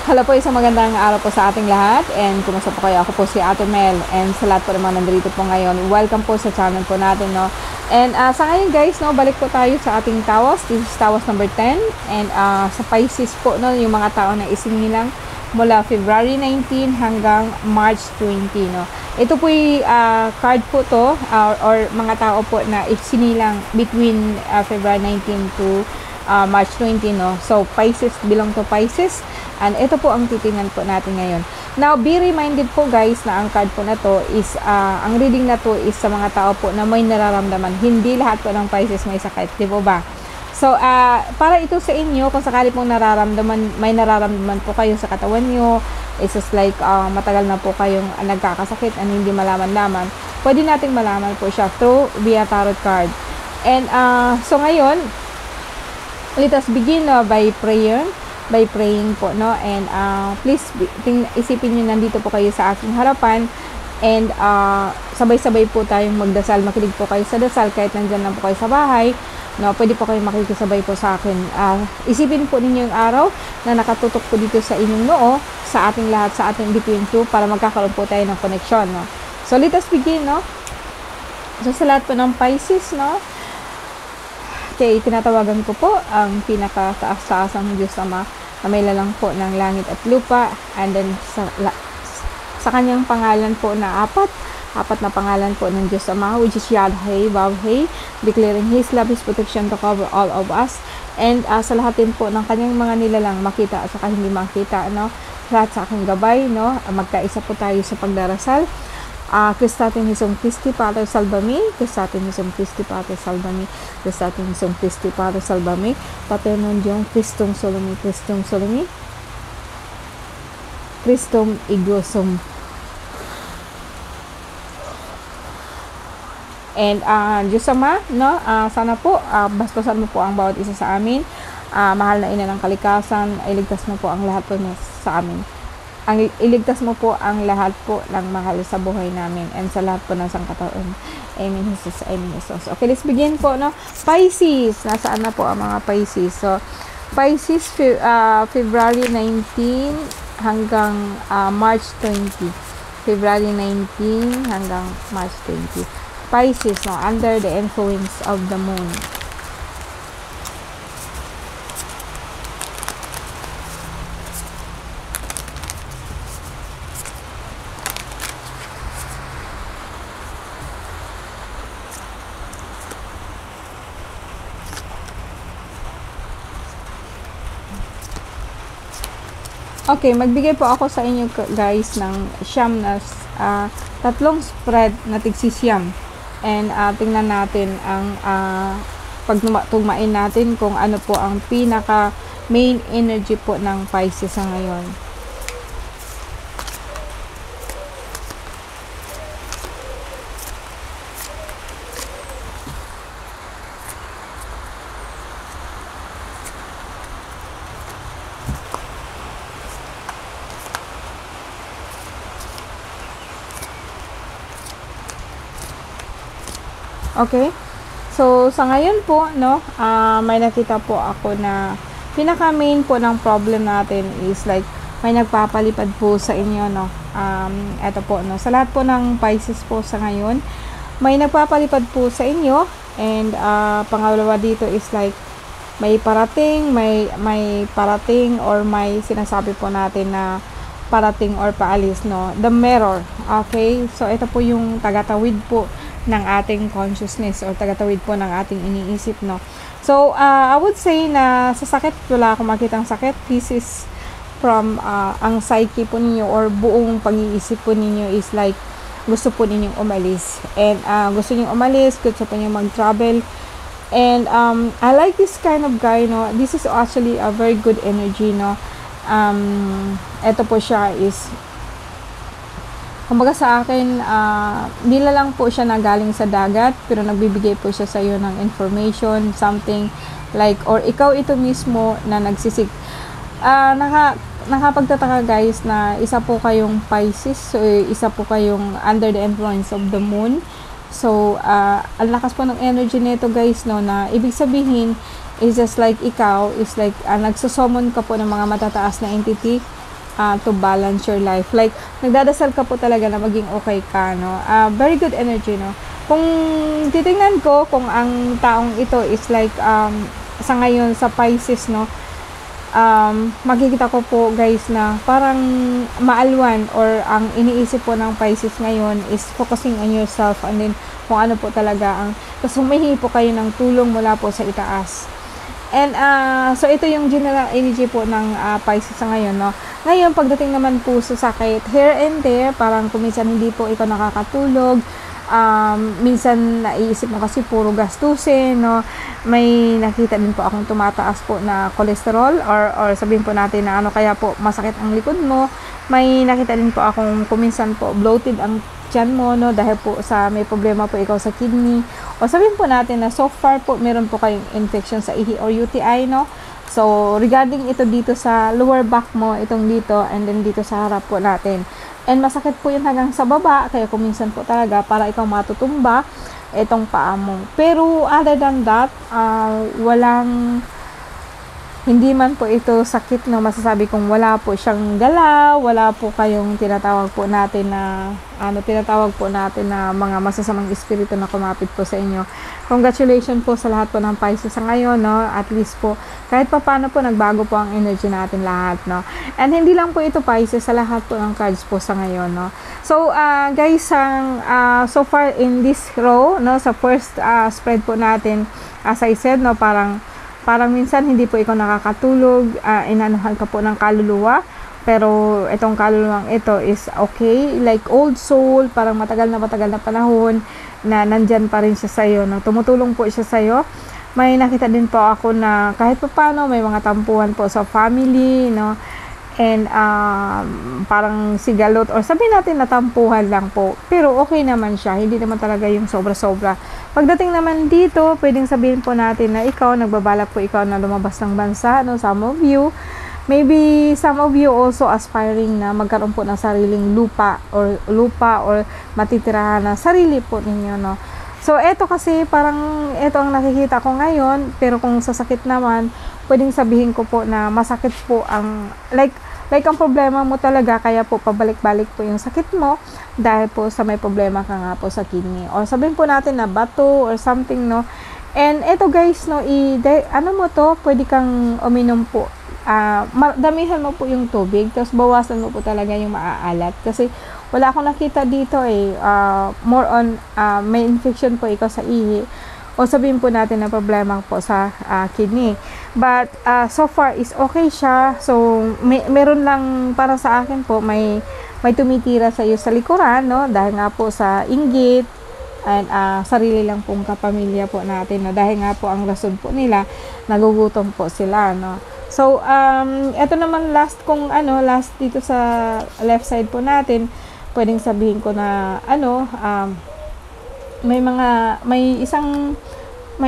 Hello po, isang magandang araw po sa ating lahat and kumusta po kayo? Ako po si Ate Mel and sa lahat po naman nandito po ngayon, welcome po sa channel po natin, no? And sa ngayon guys, no, balik po tayo sa ating tawas. This is tawas number 10 and sa Pisces po, no, yung mga tao na isinilang mula February 19 hanggang March 20, no? Ito po yung card po to or mga tao po na isinilang between February 19 to March 20, no? So Pisces belong to Pisces. And ito po ang titingnan po natin ngayon. Now, be reminded po guys na ang card po na to is, ang reading na to is sa mga tao po na may nararamdaman. Hindi lahat po ng Pisces may sakit, di po ba? So, para ito sa inyo, kung sakali pong may nararamdaman po kayo sa katawan nyo, it's just like matagal na po kayong nagkakasakit and hindi malaman-laman, pwede nating malaman po siya through via tarot card. And so ngayon, let us begin by praying po, no? And please isipin niyo nandito po kayo sa aking harapan and sabay-sabay po tayong magdasal. Makinig po kayo sa dasal kahit nandiyan lang po kayo sa bahay, no? Pwede po kayong makikisabay po sa akin. Isipin po ninyo yung araw na nakatutok po dito sa inyong noo, sa ating lahat, sa ating between two, para magkakaroon po tayo ng connection, no? So let us begin, no? So sa lahat po ng Pisces, no, kaya tinatawagan ko po ang pinakataas-taasang Diyos Ama na may lalang po ng langit at lupa, and then sa kanyang pangalan po na apat na pangalan po ng Diyos Ama, which is Yahweh, Vavhe, declaring His love, His protection to cover all of us, and sa lahat din po ng kanyang mga nilalang makita at saka hindi makita, no? Lahat sa aking gabay, no? Magkaisa po tayo sa pagdarasal. Cristatin Hisum Christi Pater Salvami, Cristatin Hisum Christi Pater Salvami, Cristatin Hisum Christi Pater Salvami, Pater non Christum Solumi, Christum Solumi, Christum Igosum. And Diyos Ama, no, sana po bastusan mo po ang bawat isa sa amin. Mahal na Ina ng kalikasan, iligtas mo po ang lahat po sa amin. Iligtas mo po ang lahat po ng mahal sa buhay namin and sa lahat po ng sangkataon. Amen, Jesus. Amen, Jesus. Okay, let's begin po, no? Pisces. Nasaan na po ang mga Pisces? So, Pisces, February 19 hanggang March 20. February 19 hanggang March 20. Pisces, no? Under the influence of the moon. Okay, magbigay po ako sa inyo guys ng siyam na tatlong spread na tigsisiyam. And tingnan natin ang pagtugmain natin kung ano po ang pinaka main energy po ng Pisces sa ngayon. Okay? So, sa ngayon po, no, may nakita po ako na pinaka-main po ng problem natin is like, may nagpapalipad po sa inyo, no. Eto po, no. Sa lahat po ng Pisces po sa ngayon, may nagpapalipad po sa inyo, and pangalawa dito is like, may parating or may sinasabi po natin na parating or paalis, no. The mirror. Okay? So, ito po yung tagatawid po ng ating consciousness or tagatawid po ng ating iniisip, no. So I would say na sa sakit, wala akong makitang sakit. This is from ang psyche po ninyo or buong pag-iisip po ninyo is like gusto po ninyong umalis, and gusto ninyong umalis, gusto po ninyong mag-travel, and I like this kind of guy, no. This is actually a very good energy, no. Ito po siya is, kumbaga sa akin, nila lang po siya na galing sa dagat, pero nagbibigay po siya sa iyo ng information, something like, or ikaw ito mismo na nagsisik. Nakapagtataka guys na isa po kayong Pisces, so isa po kayong under the influence of the moon. So, ang lakas po ng energy nito guys, no, na ibig sabihin, is just like ikaw, is like, nagsusummon ka po ng mga matataas na entity, to balance your life. Like, nagdadasal ka po talaga na maging okay ka, no? Very good energy, no? Kung titingnan ko, kung ang taong ito is like, sa ngayon, sa Pisces, no? Makikita ko po, guys, na parang maalwan or ang iniisip po ng Pisces ngayon is focusing on yourself and then kung ano po talaga ang, kasi humihingi po kayo ng tulong mula po sa itaas. And, so ito yung general energy po ng Pisces sa ngayon, no? Ngayon, pagdating naman po sa sakit, here and there, parang kuminsan hindi po ikaw nakakatulog, minsan naiisip mo kasi puro gastusin, no? May nakita din po akong tumataas po na cholesterol or sabihin po natin na ano kaya po masakit ang likod mo. May nakita din po akong kuminsan po bloated ang tiyan mo, no? Dahil po sa may problema po ikaw sa kidney. O sabihin po natin na so far po meron po kayong infection sa ihi or UTI, no? So, regarding ito dito sa lower back mo, itong dito, and then dito sa harap po natin. And masakit po yun hanggang sa baba, kaya kuminsan po talaga para ikaw matutumba itong paa mo. Pero other than that, hindi man po ito sakit, no, masasabi kong wala po siyang galaw, wala po kayong tinatawag po natin na mga masasamang espiritu na kumapit po sa inyo. Congratulations po sa lahat po ng Pisces sa ngayon, no? At least po, kahit pa paano po, nagbago po ang energy natin lahat, no? And hindi lang po ito Pisces, sa lahat po ng cards po sa ngayon, no? So, guys, so far in this row, no, sa first spread po natin, as I said, no, parang minsan hindi po ikaw nakakatulog, inanuhan ka po ng kaluluwa, pero itong kaluluwang ito is okay, like old soul, parang matagal na panahon na nandyan pa rin siya sa'yo, no? Tumutulong po siya sa'yo. May nakita din po ako na kahit pa paano may mga tampuhan po sa family, no? And parang sigalot or sabihin natin na tampuhan lang po, pero okay naman siya, hindi naman talaga yung sobra-sobra. Pagdating naman dito, pwedeng sabihin po natin na ikaw, nagbabalak po ikaw na lumabas ng bansa, no? Some of you, maybe some of you also aspiring na magkaroon po ng sariling lupa or matitirahan na sarili po ninyo, no? So, eto kasi parang eto ang nakikita ko ngayon, pero kung sa sakit naman, pwedeng sabihin ko po na masakit po ang, like ang problema mo talaga, kaya po pabalik-balik po yung sakit mo, dahil po sa may problema ka nga po sa kidney. Or sabihin po natin na bato or something, no? And eto guys, no, pwede kang uminom po. Damihan mo po yung tubig, tapos bawasan mo po talaga yung maaalat. Kasi wala akong nakita dito more on may infection po ikaw sa ihi. O sabihin po natin na problema po sa kidney. But so far is okay siya. So meron lang para sa akin po, may tumitira sa iyo sa likuran, no? Dahil nga po sa inggit and sarili lang pong kapamilya po natin, no? Dahil nga po ang rason po nila, nagugutom po sila, no? So eto naman last dito sa left side po natin, pwedeng sabihin ko na may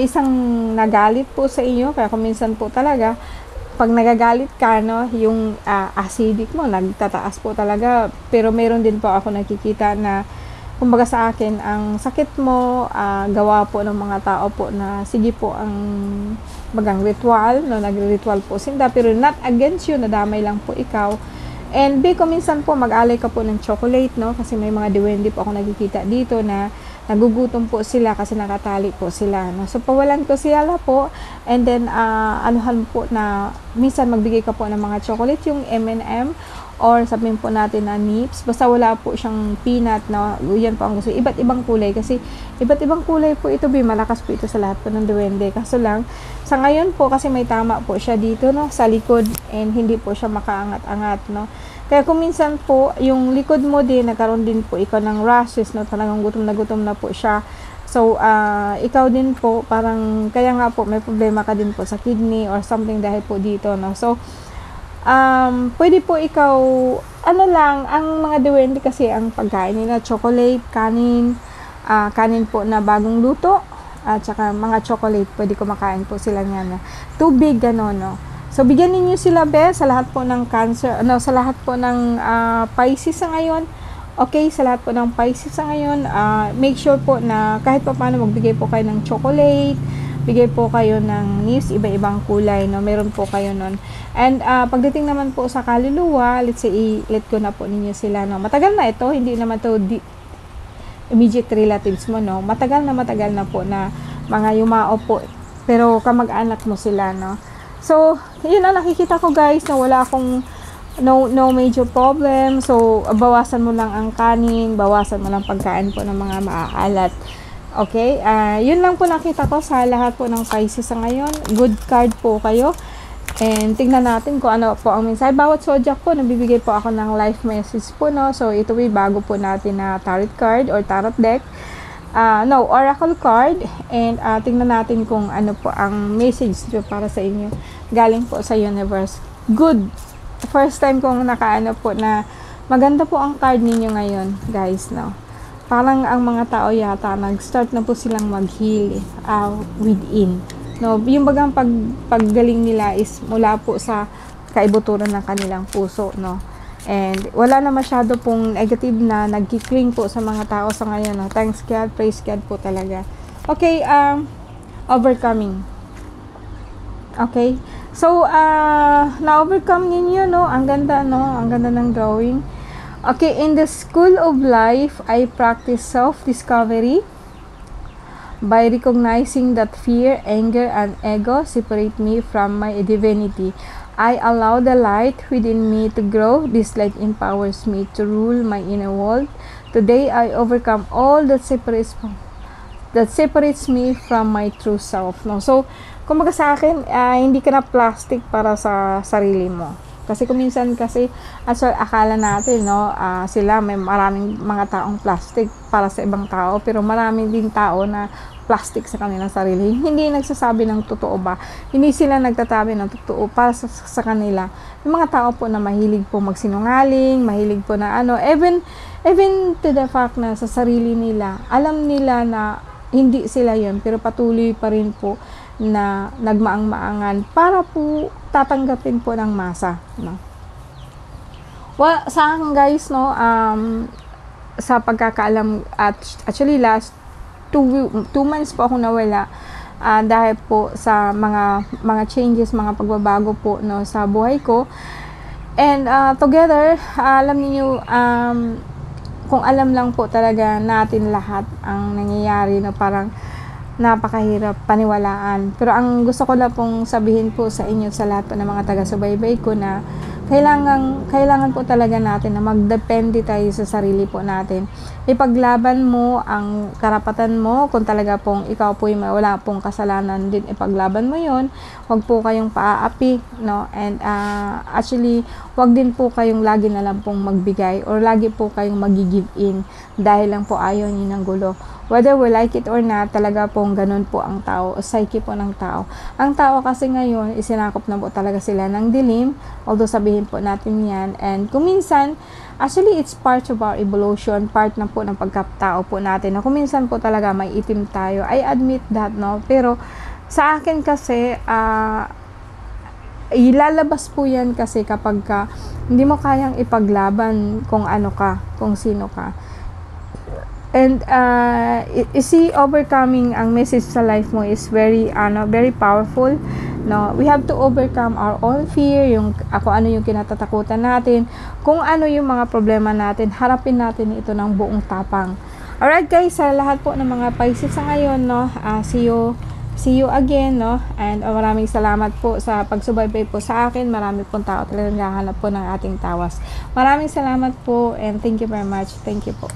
isang nagalit po sa inyo, kaya kuminsan po talaga pag nagagalit ka, no, yung acidic mo nagtataas po talaga. Pero meron din po ako nakikita na kumbaga sa akin, ang sakit mo gawa po ng mga tao po na sige po ang bagang ritual, no, nagre-ritual po sinda, pero not against you, nadamay lang po ikaw. And kuminsan po mag-alay ka po ng chocolate, no, kasi may mga duwende po ako nakikita dito na nagugutom po sila kasi nakatali po sila, no? So pawalan ko sila po, and then anuhan po na minsan magbigay ka po ng mga chocolate, yung M&M or sabihin po natin na nips, basta wala po siyang peanut, na yan po ang gusto. Iba't ibang kulay, kasi iba't ibang kulay po ito, malakas po ito sa lahat po ng duwende. Kaso lang sa ngayon po, kasi may tama po siya dito, no, sa likod, and hindi po siya makaangat-angat, no. Kaya kung minsan po, yung likod mo din, nagkaroon din po ikaw ng rashes, no, talagang gutom na po siya. So, ikaw din po, parang, kaya nga po, may problema ka din po sa kidney or something dahil po dito, no. So, pwede po ikaw, ang mga duwende kasi, ang pagkain nila, chocolate, kanin po na bagong luto, at saka mga chocolate, pwede kumakain po sila niyan. Tubig, gano'n, no. So, bigyan ninyo sila, sa lahat po ng cancer, sa lahat po ng Pisces sa ngayon. Okay, sa lahat po ng Pisces sa ngayon, make sure po na kahit pa paano magbigay po kayo ng chocolate, bigay po kayo ng news, iba-ibang kulay, no? Meron po kayo nun. And pagdating naman po sa kaluluwa, let's say, let ko na po ninyo sila, no? Matagal na ito, hindi naman to immediate relatives mo, no? Matagal na po na mga yumao po, pero kamag-anak mo sila, no? So, yun ang nakikita ko, guys, na wala akong no major problem. So, bawasan mo lang ang kanin, bawasan mo lang pagkain po ng mga maaalat. Okay? Yun lang po nakita ko sa lahat po ng Pisces sa ngayon. Good card po kayo. And tingnan natin kung ano po ang mensahe. Bawat zodiac po, nabibigay po ako ng life message po, no? So, ito ay bago po natin na tarot card or tarot deck. Oracle card. And tingnan natin kung ano po ang message nyo para sa inyo. Galing po sa universe. Good. First time kong nakaano po na maganda po ang card ninyo ngayon, guys, no? Parang ang mga tao yata nag-start na po silang mag-heal within, no? Yung bagang paggaling nila is mula po sa kaibuturan ng kanilang puso, no? And wala na masyado pong negative na nagkikling po sa mga tao sa ngayon, no? Thanks God, praise God po talaga. Okay, overcoming. Okay? So, na-overcome ninyo, no? Ang ganda, no? Ang ganda ng drawing. Okay, in the school of life, I practice self-discovery by recognizing that fear, anger, and ego separate me from my divinity. I allow the light within me to grow. This light empowers me to rule my inner world. Today, I overcome all that separates me from my true self, no? So, kumbaga sa akin, hindi ka na plastic para sa sarili mo. Kasi kung minsan kasi, akala natin, no, sila may maraming mga taong plastic para sa ibang tao, pero maraming din tao na plastic sa kanilang sarili. Hindi nagsasabi ng totoo ba? Hindi sila nagtatabi ng totoo para sa kanila. Yung mga tao po na mahilig po magsinungaling, mahilig po na even to the fact na sa sarili nila, alam nila na hindi sila yun, pero patuloy pa rin po na nagmaang-maangan para po tatanggapin po ng masa, no? Well, sa akin, guys, no, sa pagkakaalam, at actually last 2 months po ako nawala dahil po sa mga changes, mga pagbabago po, no, sa buhay ko. And together, alam niyo, kung alam lang po talaga natin lahat ang nangyayari, na parang napakahirap paniwalaan. Pero ang gusto ko lang pong sabihin po sa inyo, sa lahat po ng mga taga-subaybay ko, na kailangan po talaga natin na magdepende tayo sa sarili po natin. Ipaglaban mo ang karapatan mo. Kung talaga pong ikaw po wala pong kasalanan din, ipaglaban mo yon. Huwag po kayong paaapi, no? And actually, huwag din po kayong lagi na lang pong magbigay or lagi po kayong mag-give in dahil lang po ayaw niyo ng gulo. Whether we like it or not, talaga pong ganun po ang tao, o psyche po ng tao. Ang tao kasi ngayon, isinakop na po talaga sila ng dilim, although sabihin po natin yan. And kung minsan, actually, it's part of our evolution, part na po ng pagkatao po natin. Na kung minsan po talaga may itim tayo, I admit that, no? Pero sa akin kasi, ilalabas po yan kasi kapag hindi mo kayang ipaglaban kung ano ka, kung sino ka. And see, overcoming, ang message sa life mo is very powerful, no? We have to overcome our own fear, kung ano yung kinatatakutan natin, kung ano yung mga problema natin, harapin natin ito ng buong tapang. Alright, guys, sa lahat po ng mga Pisces sa ngayon, no, see you again, no? And maraming salamat po sa pagsubaybay po sa akin. Marami pong tao talagang naghahanap po ng ating tawas. Maraming salamat po, and thank you very much. Thank you po.